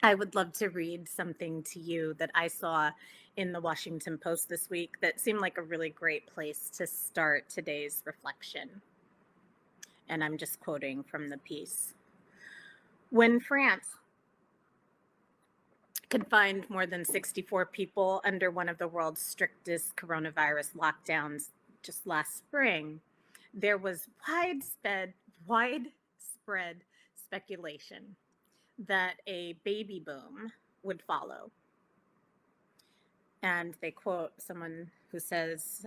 I would love to read something to you that I saw in the Washington Post this week that seemed like a really great place to start today's reflection. And I'm just quoting from the piece. When France confined more than 64 people under one of the world's strictest coronavirus lockdowns just last spring, there was widespread speculation that a baby boom would follow. And they quote someone who says,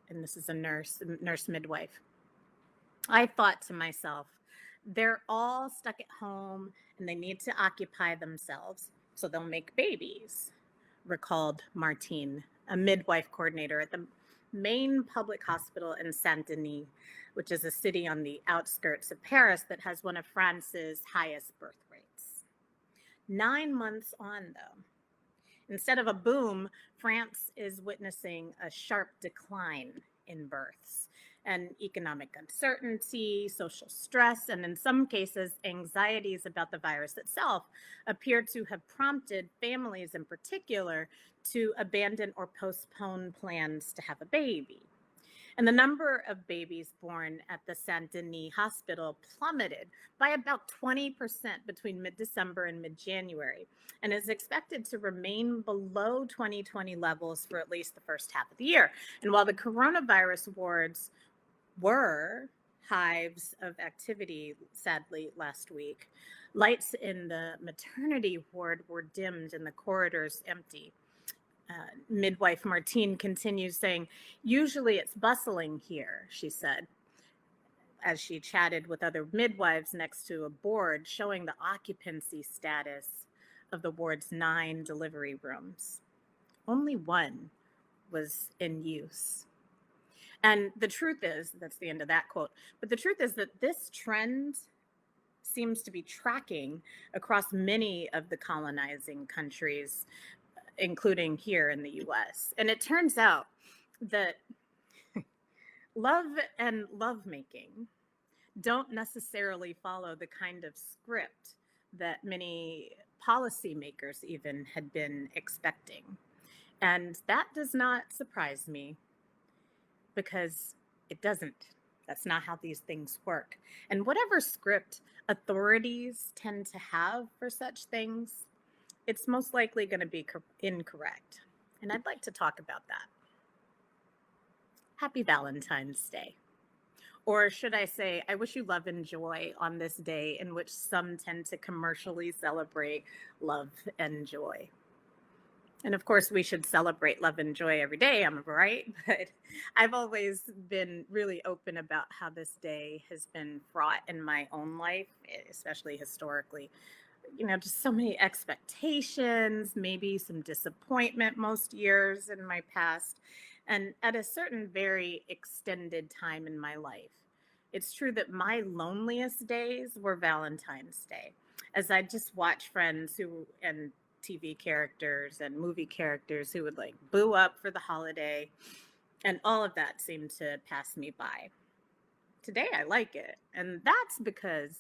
and this is a nurse midwife, I thought to myself, they're all stuck at home and they need to occupy themselves, so they'll make babies, recalled Martine, a midwife coordinator at the main public hospital in Saint Denis, which is a city on the outskirts of Paris that has one of France's highest birth rates. 9 months on, though, instead of a boom, France is witnessing a sharp decline in births, and economic uncertainty, social stress, and in some cases, anxieties about the virus itself appear to have prompted families in particular to abandon or postpone plans to have a baby. And the number of babies born at the Saint Denis hospital plummeted by about 20% between mid-December and mid-January, and is expected to remain below 2020 levels for at least the first half of the year. And while the coronavirus wards were hives of activity, sadly, last week, lights in the maternity ward were dimmed and the corridors empty. Midwife Martine continues saying, usually it's bustling here, she said, as she chatted with other midwives next to a board showing the occupancy status of the ward's 9 delivery rooms. Only one was in use. And the truth is, that's the end of that quote, but the truth is that this trend seems to be tracking across many of the colonizing countries, including here in the US. And it turns out that love and lovemaking don't necessarily follow the kind of script that many policymakers even had been expecting. And that does not surprise me, because it doesn't. That's not how these things work. And whatever script authorities tend to have for such things, it's most likely going to be incorrect. And I'd like to talk about that. Happy Valentine's Day. Or should I say, I wish you love and joy on this day in which some tend to commercially celebrate love and joy. And of course, we should celebrate love and joy every day, am I right? But I've always been really open about how this day has been fraught in my own life, especially historically. Just so many expectations, maybe some disappointment most years in my past, and at a certain very extended time in my life. It's true that my loneliest days were Valentine's Day, as I just watch friends and TV characters and movie characters who would like boo up for the holiday, and all of that seemed to pass me by. Today I like it, and that's because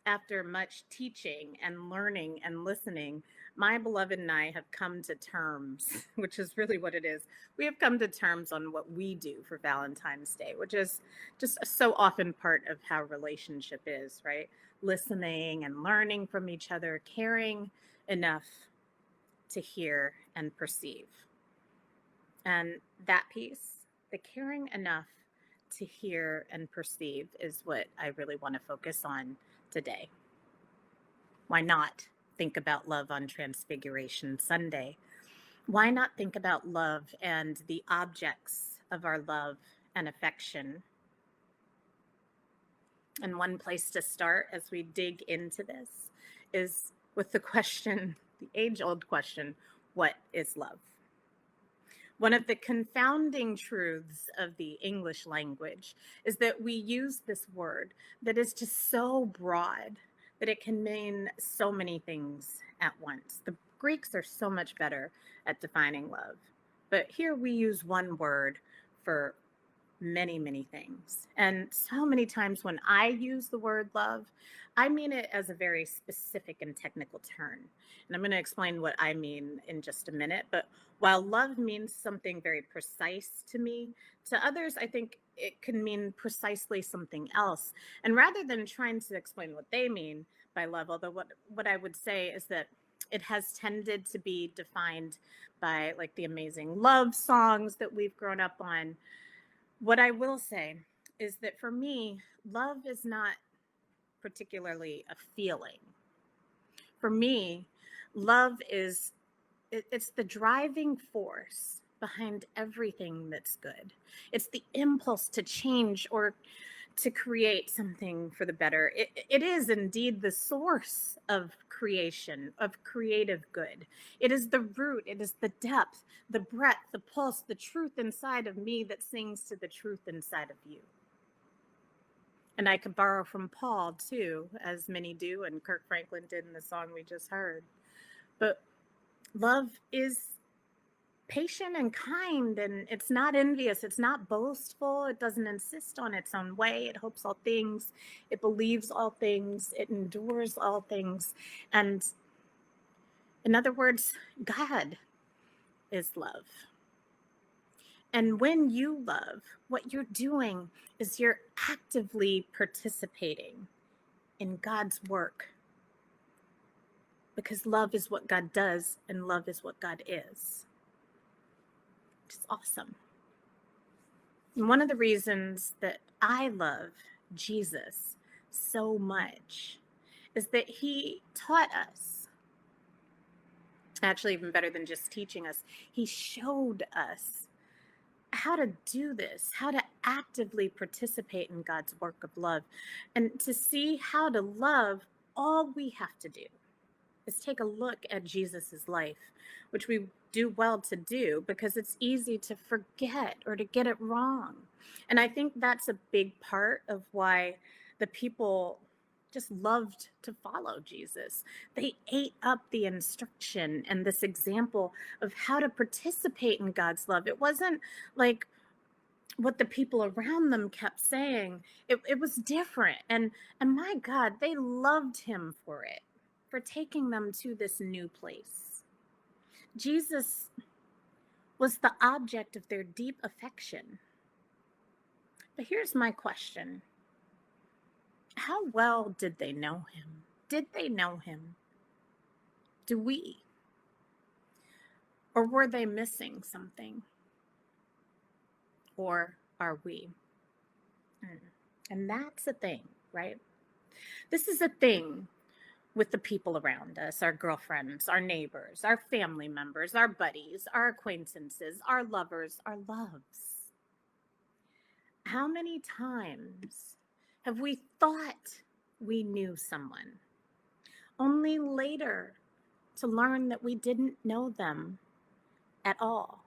after much teaching and learning and listening, my beloved and I have come to terms, which is really what it is. We have come to terms on what we do for Valentine's Day, which is just so often part of how relationship is, right? Listening and learning from each other, caring enough to hear and perceive. And that piece, the caring enough to hear and perceive, is what I really want to focus on today. Why not think about love on Transfiguration Sunday? Why not think about love and the objects of our love and affection? And one place to start as we dig into this is with the question, the age-old question, what is love? One of the confounding truths of the English language is that we use this word that is just so broad that it can mean so many things at once. The Greeks are so much better at defining love, but here we use one word for many, many things. And so many times when I use the word love, I mean it as a very specific and technical term. And I'm going to explain what I mean in just a minute. But while love means something very precise to me, to others, I think it can mean precisely something else. And rather than trying to explain what they mean by love, although what I would say is that it has tended to be defined by like the amazing love songs that we've grown up on. What I will say is that for me, love is not particularly a feeling. For me, love is it's the driving force behind everything that's good. It's the impulse to change or to create something for the better. It is indeed the source of creation, of creative good. It is the root, it is the depth, the breadth, the pulse, the truth inside of me that sings to the truth inside of you. And I could borrow from Paul too, as many do, and Kirk Franklin did in the song we just heard. But love is patient and kind, and it's not envious, it's not boastful, it doesn't insist on its own way, it hopes all things, it believes all things, it endures all things. And in other words, God is love. And when you love, what you're doing is you're actively participating in God's work, because love is what God does and love is what God is. It's awesome. And one of the reasons that I love Jesus so much is that he taught us, actually even better than just teaching us, he showed us how to do this, how to actively participate in God's work of love. And to see how to love, all we have to do is take a look at Jesus's life, which we do well to do because it's easy to forget or to get it wrong. And I think that's a big part of why the people just loved to follow Jesus. They ate up the instruction and this example of how to participate in God's love. It wasn't like what the people around them kept saying. It was different. And my God, they loved him for it, for taking them to this new place. Jesus was the object of their deep affection. But here's my question. How well did they know him? Did they know him? Do we? Or were they missing something? Or are we? And that's a thing, right? This is a thing with the people around us, our girlfriends, our neighbors, our family members, our buddies, our acquaintances, our lovers, our loves. How many times have we thought we knew someone, only later to learn that we didn't know them at all?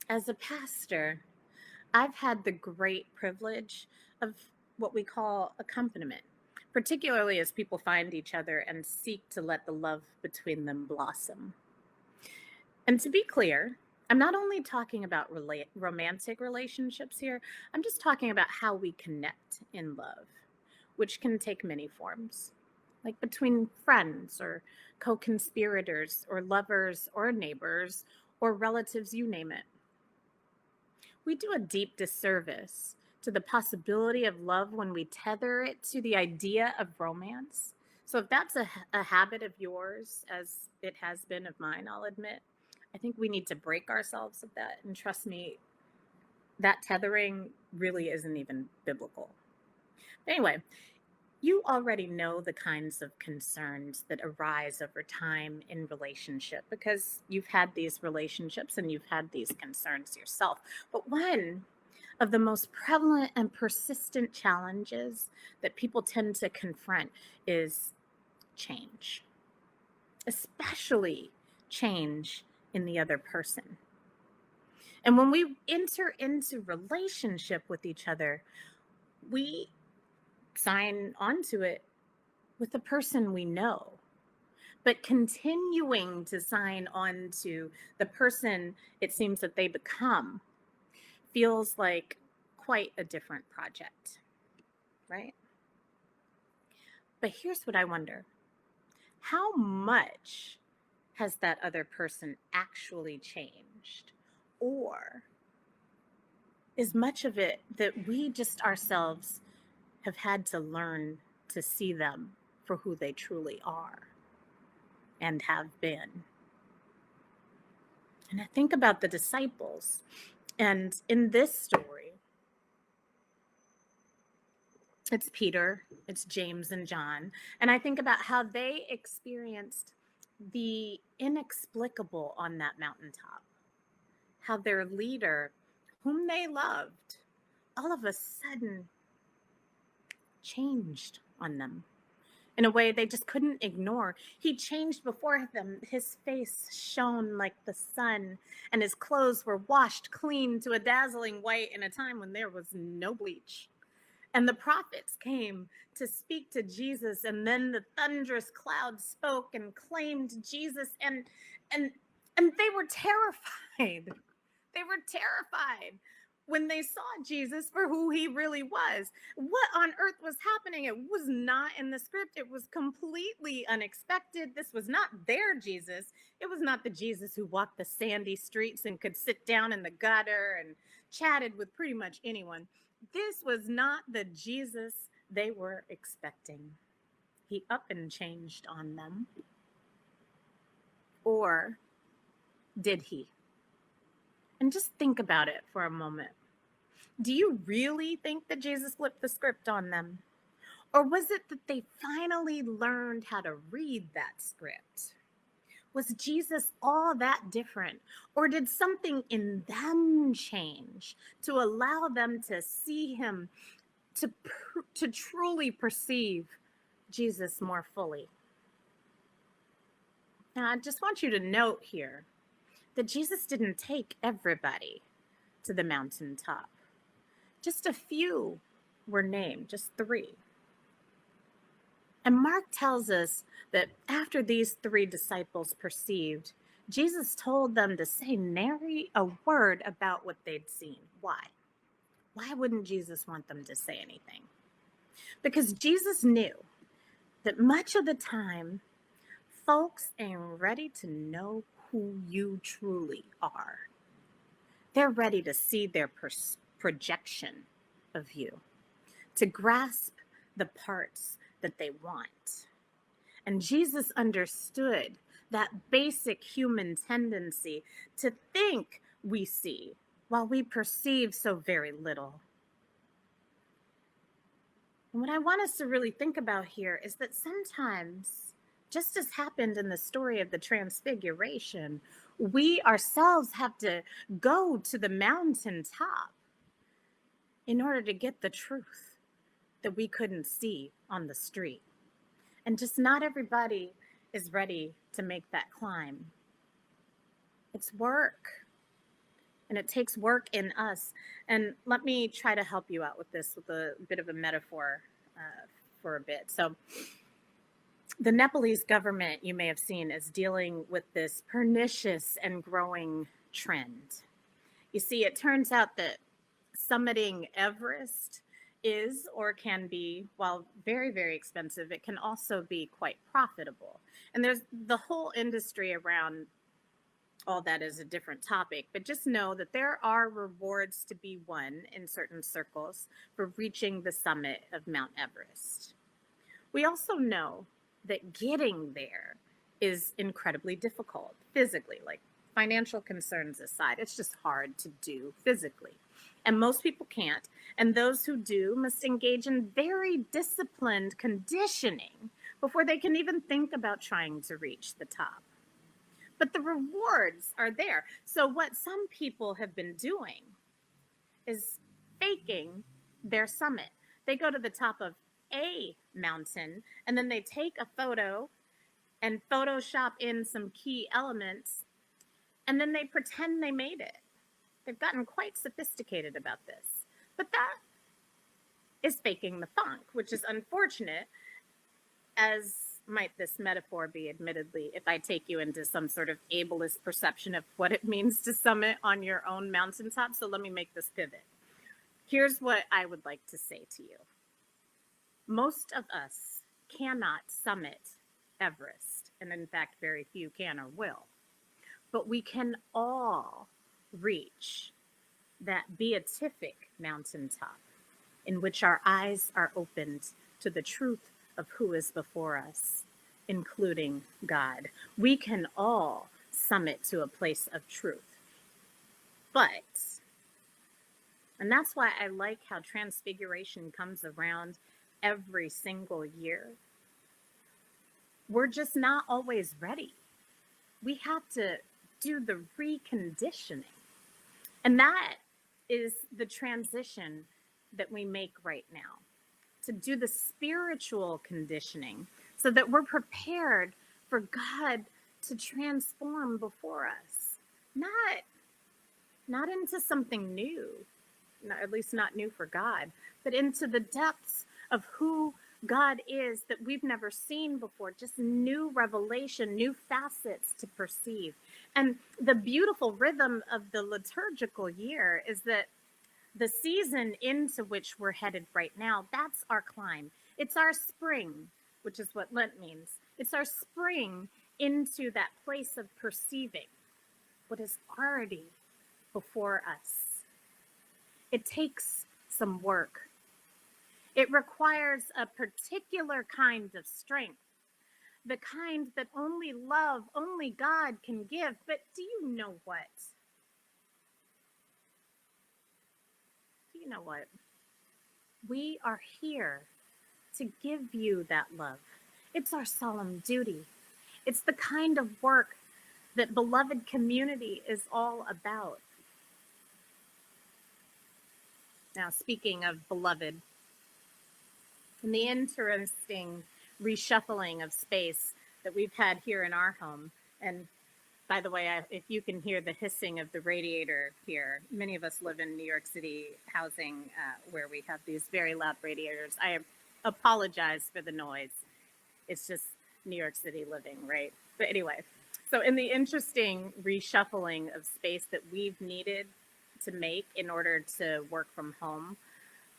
As a pastor, I've had the great privilege of what we call accompaniment, particularly as people find each other and seek to let the love between them blossom. And to be clear, I'm not only talking about romantic relationships here, I'm just talking about how we connect in love, which can take many forms, like between friends or co-conspirators or lovers or neighbors or relatives, you name it. We do a deep disservice to the possibility of love when we tether it to the idea of romance. So if that's a habit of yours, as it has been of mine, I'll admit, I think we need to break ourselves of that. And trust me, that tethering really isn't even biblical. Anyway, you already know the kinds of concerns that arise over time in relationship because you've had these relationships and you've had these concerns yourself. But one of the most prevalent and persistent challenges that people tend to confront is change, especially change in the other person. And when we enter into relationship with each other, we sign onto it with the person we know, but continuing to sign on to the person it seems that they become feels like quite a different project, right? But here's what I wonder. How much has that other person actually changed? Or is much of it that we just ourselves have had to learn to see them for who they truly are and have been? And I think about the disciples, and in this story, it's Peter, it's James, and John. And I think about how they experienced the inexplicable on that mountaintop, how their leader, whom they loved, all of a sudden changed on them in a way they just couldn't ignore. He changed before them. His face shone like the sun, and his clothes were washed clean to a dazzling white in a time when there was no bleach. And the prophets came to speak to Jesus, and then the thunderous cloud spoke and claimed Jesus, and they were terrified. They were terrified when they saw Jesus for who he really was. What on earth was happening? It was not in the script. It was completely unexpected. This was not their Jesus. It was not the Jesus who walked the sandy streets and could sit down in the gutter and chatted with pretty much anyone. This was not the Jesus they were expecting. He up and changed on them. Or did he? And just think about it for a moment. Do you really think that Jesus flipped the script on them? Or was it that they finally learned how to read that script? Was Jesus all that different? Or did something in them change to allow them to see him, to truly perceive Jesus more fully? Now, I just want you to note here that Jesus didn't take everybody to the mountaintop. Just a few were named, just 3. And Mark tells us that after these 3 disciples perceived, Jesus told them to say nary a word about what they'd seen. Why? Why wouldn't Jesus want them to say anything? Because Jesus knew that much of the time, folks ain't ready to know who you truly are. They're ready to see their projection of you, to grasp the parts that they want. And Jesus understood that basic human tendency to think we see while we perceive so very little. And what I want us to really think about here is that sometimes, just as happened in the story of the Transfiguration, we ourselves have to go to the mountaintop in order to get the truth that we couldn't see on the street. And just not everybody is ready to make that climb. It's work, and it takes work in us. And let me try to help you out with this with a bit of a metaphor for a bit. So the Nepalese government, you may have seen, is dealing with this pernicious and growing trend. You see, it turns out that summiting Everest is or can be, while very, very expensive, it can also be quite profitable. And there's the whole industry around all that is a different topic, but just know that there are rewards to be won in certain circles for reaching the summit of Mount Everest. We also know that getting there is incredibly difficult physically, like financial concerns aside. It's just hard to do physically. And most people can't. And those who do must engage in very disciplined conditioning before they can even think about trying to reach the top. But the rewards are there. So what some people have been doing is faking their summit. They go to the top of a mountain and then they take a photo and Photoshop in some key elements, and then they pretend they made it. They've gotten quite sophisticated about this. But that is faking the funk, which is unfortunate, as might this metaphor be, admittedly, if I take you into some sort of ableist perception of what it means to summit on your own mountaintop. So let me make this pivot. Here's what I would like to say to you. Most of us cannot summit Everest, and in fact, very few can or will. But we can all reach that beatific mountaintop in which our eyes are opened to the truth of who is before us, including God. We can all summit to a place of truth. But, and that's why I like how Transfiguration comes around every single year, we're just not always ready. We have to do the reconditioning. And that is the transition that we make right now, to do the spiritual conditioning so that we're prepared for God to transform before us. Not into something new, at least not new for God, but into the depths of who God is that we've never seen before, just new revelation, new facets to perceive. And the beautiful rhythm of the liturgical year is that the season into which we're headed right now, that's our climb. It's our spring, which is what Lent means. It's our spring into that place of perceiving what is already before us. It takes some work. It requires a particular kind of strength, the kind that only love, only God can give. But do you know what? You know what? We are here to give you that love. It's our solemn duty. It's the kind of work that beloved community is all about. Now, speaking of beloved, in the interesting reshuffling of space that we've had here in our home, and by the way, if you can hear the hissing of the radiator here, many of us live in New York City housing where we have these very loud radiators. I apologize for the noise. It's just New York City living, right? But anyway, so in the interesting reshuffling of space that we've needed to make in order to work from home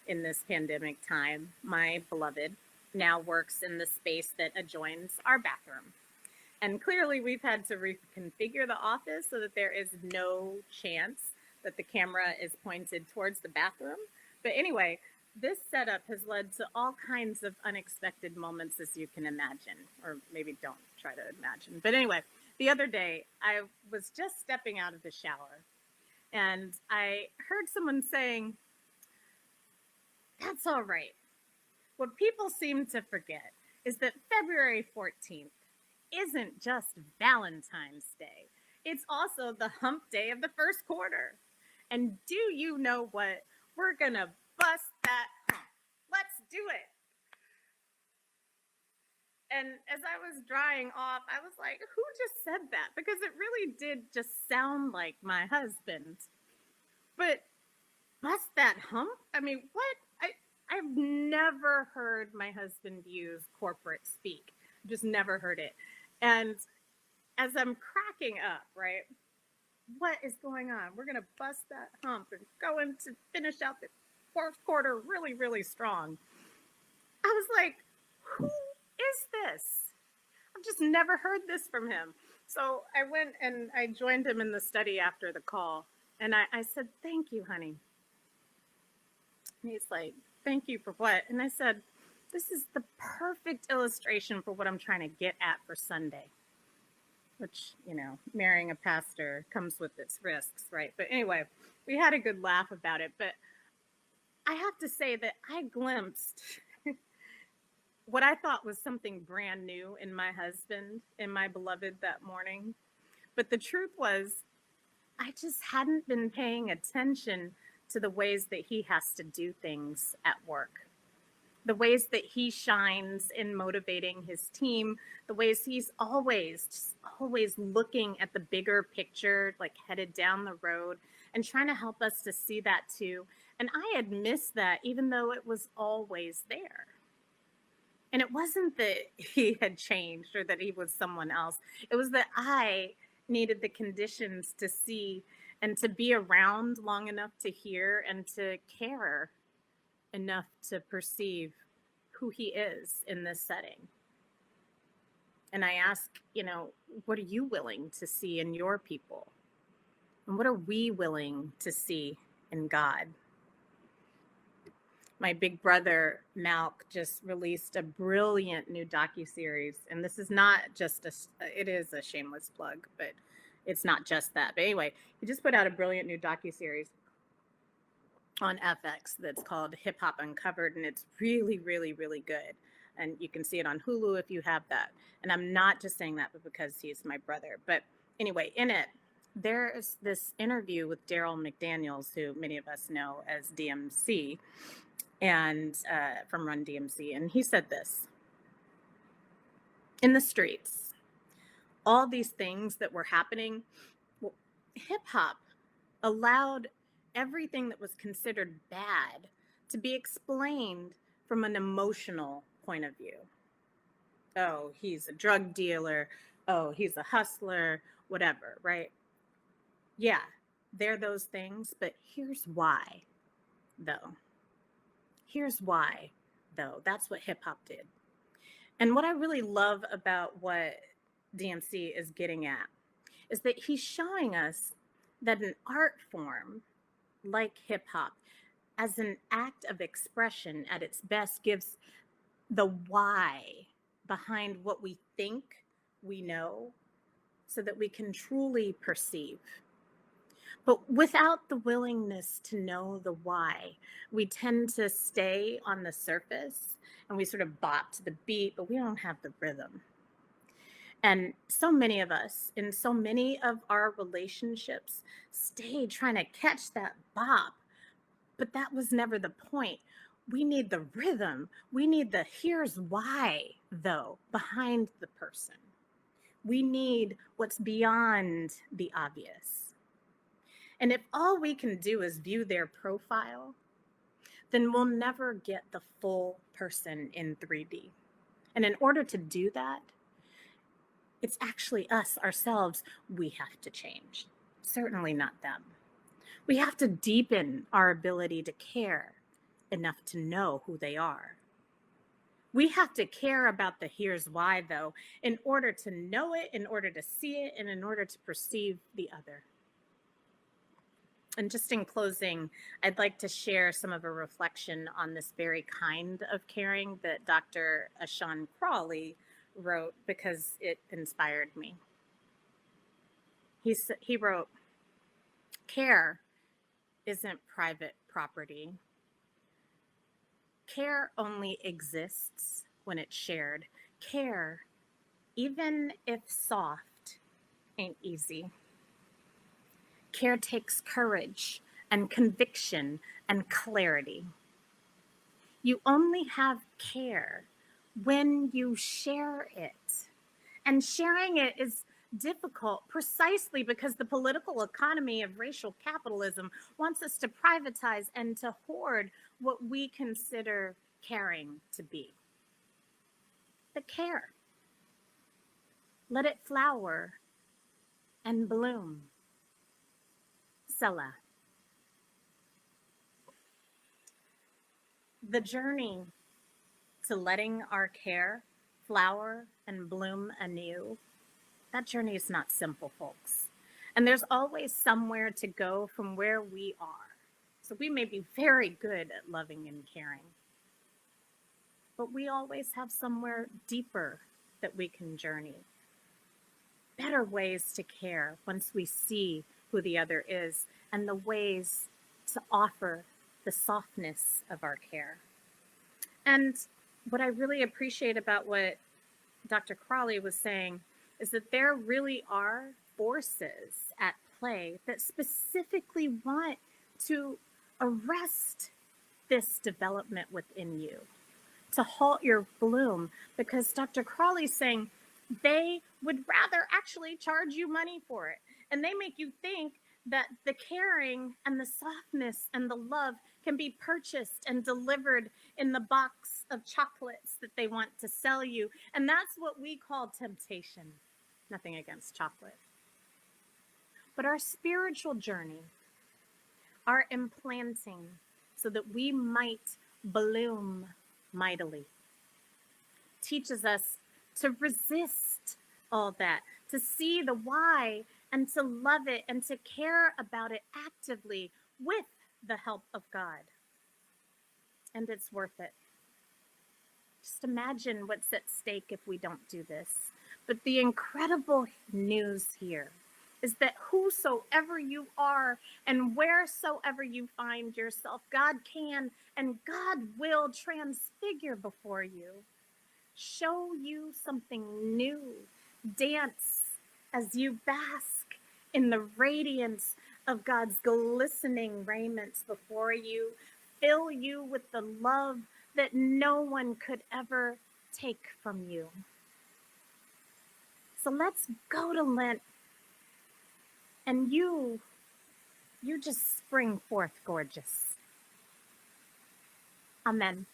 in this pandemic time, my beloved now works in the space that adjoins our bathroom. And clearly we've had to reconfigure the office so that there is no chance that the camera is pointed towards the bathroom. But anyway, this setup has led to all kinds of unexpected moments, as you can imagine, or maybe don't try to imagine. But anyway, the other day I was just stepping out of the shower and I heard someone saying, "That's all right." What people seem to forget is that February 14th isn't just Valentine's Day. It's also the hump day of the first quarter. And do you know what? We're gonna bust that hump. Let's do it. And as I was drying off, I was like, who just said that? Because it really did just sound like my husband. But bust that hump? I mean, what? I've never heard my husband use corporate speak. Just never heard it. And as I'm cracking up, right? What is going on? We're going to bust that hump and go in to finish out the fourth quarter really, really strong. I was like, who is this? I've just never heard this from him. So I went and I joined him in the study after the call. And I said, "Thank you, honey." And he's like, "Thank you for what?" And I said, "This is the perfect illustration for what I'm trying to get at for Sunday." Which, you know, marrying a pastor comes with its risks, right? But anyway, we had a good laugh about it. But I have to say that I glimpsed what I thought was something brand new in my husband, in my beloved that morning. But the truth was, I just hadn't been paying attention to the ways that he has to do things at work, the ways that he shines in motivating his team, the ways he's always looking at the bigger picture, like headed down the road and trying to help us to see that too. And I had missed that, even though it was always there. And it wasn't that he had changed or that he was someone else. It was that I needed the conditions to see and to be around long enough to hear and to care enough to perceive who he is in this setting. And I ask, what are you willing to see in your people? And what are we willing to see in God? My big brother, Malk, just released a brilliant new docuseries. And this is not just it is a shameless plug, but it's not just that. But anyway, he just put out a brilliant new docuseries on FX that's called Hip Hop Uncovered. And it's really, really, really good. And you can see it on Hulu if you have that. And I'm not just saying that because he's my brother. But anyway, in it, there's this interview with Daryl McDaniels, who many of us know as DMC, and from Run DMC. And he said this: in the streets, all these things that were happening, well, hip hop allowed everything that was considered bad to be explained from an emotional point of view. Oh, he's a drug dealer. Oh, he's a hustler, whatever, right? Yeah, they're those things, but here's why, though. Here's why, though. That's what hip hop did. And what I really love about what DMC is getting at is that he's showing us that an art form like hip hop, as an act of expression at its best, gives the why behind what we think we know so that we can truly perceive. But without the willingness to know the why, we tend to stay on the surface and we sort of bop to the beat, but we don't have the rhythm. And so many of us in so many of our relationships stay trying to catch that bop, but that was never the point. We need the rhythm. We need the here's why, though, behind the person. We need what's beyond the obvious. And if all we can do is view their profile, then we'll never get the full person in 3D. And in order to do that, it's actually us, ourselves, we have to change. Certainly not them. We have to deepen our ability to care enough to know who they are. We have to care about the here's why, though, in order to know it, in order to see it, and in order to perceive the other. And just in closing, I'd like to share some of a reflection on this very kind of caring that Dr. Ashan Crawley wrote because it inspired me. He wrote, "Care isn't private property. Care only exists when it's shared. Care, even if soft, ain't easy. Care takes courage and conviction and clarity. You only have care when you share it. And sharing it is difficult precisely because the political economy of racial capitalism wants us to privatize and to hoard what we consider caring to be. But care. Let it flower and bloom. Selah." The journey to letting our care flower and bloom anew, that journey is not simple, folks. And there's always somewhere to go from where we are. So we may be very good at loving and caring, but we always have somewhere deeper that we can journey. Better ways to care once we see who the other is, and the ways to offer the softness of our care. And what I really appreciate about what Dr. Crawley was saying is that there really are forces at play that specifically want to arrest this development within you, to halt your bloom, because Dr. Crawley's saying they would rather actually charge you money for it. And they make you think that the caring and the softness and the love can be purchased and delivered in the box of chocolates that they want to sell you. And that's what we call temptation. Nothing against chocolate. But our spiritual journey, our implanting, so that we might bloom mightily, teaches us to resist all that, to see the why, and to love it and to care about it actively with the help of God. And it's worth it. Just imagine what's at stake if we don't do this. But the incredible news here is that whosoever you are and wheresoever you find yourself, God can and God will transfigure before you, show you something new, dance as you bask in the radiance of God's glistening raiments before you, fill you with the love that no one could ever take from you. So let's go to Lent, and you just spring forth gorgeous. Amen.